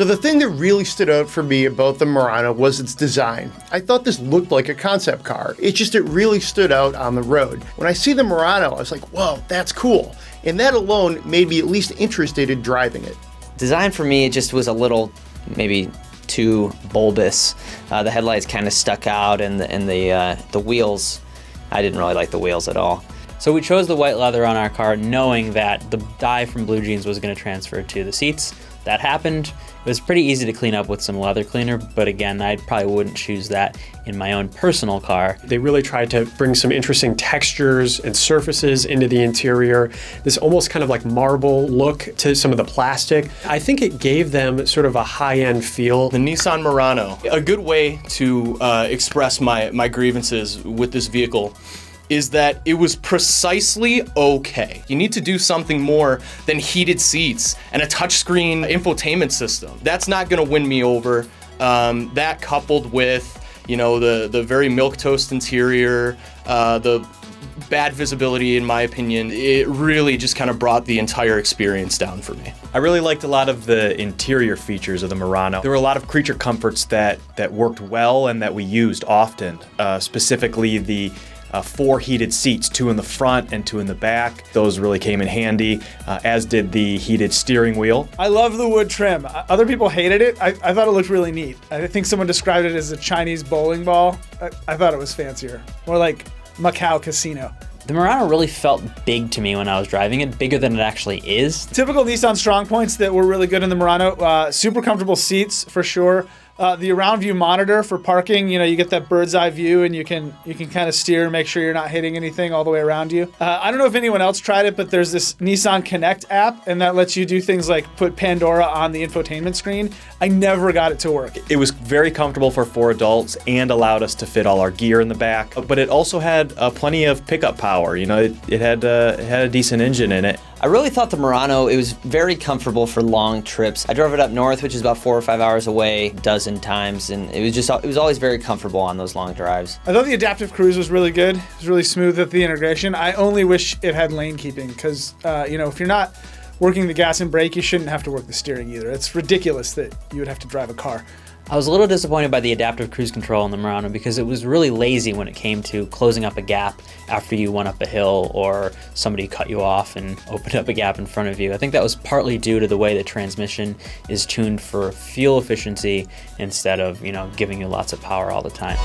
So the thing that really stood out for me about the Murano was its design. I thought this looked like a concept car. It really stood out on the road. When I see the Murano, I was like, whoa, that's cool. And that alone made me at least interested in driving it. Design for me, it just was a little, maybe too bulbous. The headlights kind of stuck out, and the wheels, I didn't really like the wheels at all. So we chose the white leather on our car knowing that the dye from Blue Jeans was going to transfer to the seats. That happened. It was pretty easy to clean up with some leather cleaner, but again, I probably wouldn't choose that in my own personal car. They really tried to bring some interesting textures and surfaces into the interior, this almost kind of like marble look to some of the plastic. I think it gave them sort of a high-end feel. The Nissan Murano, a good way to express my grievances with this vehicle is that it was precisely okay. You need to do something more than heated seats and a touchscreen infotainment system. That's not gonna win me over. That coupled with, the very milquetoast interior, the bad visibility in my opinion, it really just kind of brought the entire experience down for me. I really liked a lot of the interior features of the Murano. There were a lot of creature comforts that worked well and that we used often, specifically the 4 heated seats, 2 in the front and 2 in the back. Those really came in handy, as did the heated steering wheel. I love the wood trim. Other people hated it. I thought it looked really neat. I think someone described it as a Chinese bowling ball. I thought it was fancier. More like Macau Casino. The Murano really felt big to me when I was driving it, bigger than it actually is. Typical Nissan strong points that were really good in the Murano. Super comfortable seats for sure. The around view monitor for parking, you get that bird's eye view and you can kind of steer and make sure you're not hitting anything all the way around you. I don't know if anyone else tried it, but there's this Nissan Connect app and that lets you do things like put Pandora on the infotainment screen. I never got it to work. It was very comfortable for 4 adults and allowed us to fit all our gear in the back, but it also had plenty of pickup power. It had a decent engine in it. I really thought the Murano, it was very comfortable for long trips. I drove it up north, which is about 4 or 5 hours away, a dozen times, and it was always very comfortable on those long drives. I thought the adaptive cruise was really good. It was really smooth with the integration. I only wish it had lane keeping because, if you're not working the gas and brake, you shouldn't have to work the steering either. It's ridiculous that you would have to drive a car. I was a little disappointed by the adaptive cruise control in the Murano because it was really lazy when it came to closing up a gap after you went up a hill or somebody cut you off and opened up a gap in front of you. I think that was partly due to the way the transmission is tuned for fuel efficiency instead of, giving you lots of power all the time.